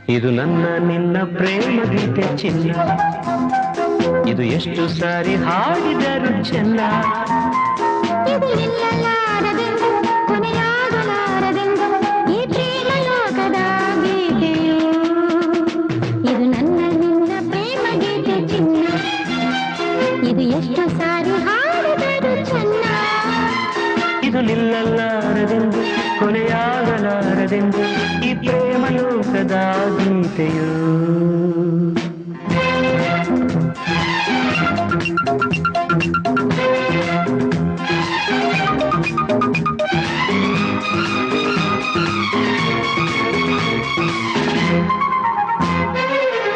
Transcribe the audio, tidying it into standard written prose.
ಇದು ನನ್ನ ನಿನ್ನ ಪ್ರೇಮ ಗೀತೆ ಚಿನ್ನ, ಇದು ಎಷ್ಟು ಸಾರಿ ಹಾಡಿದರು ಚೆನ್ನ. ಇದು ನಿಲ್ಲಲಾರದೆಂದು ಕೊನೆಯ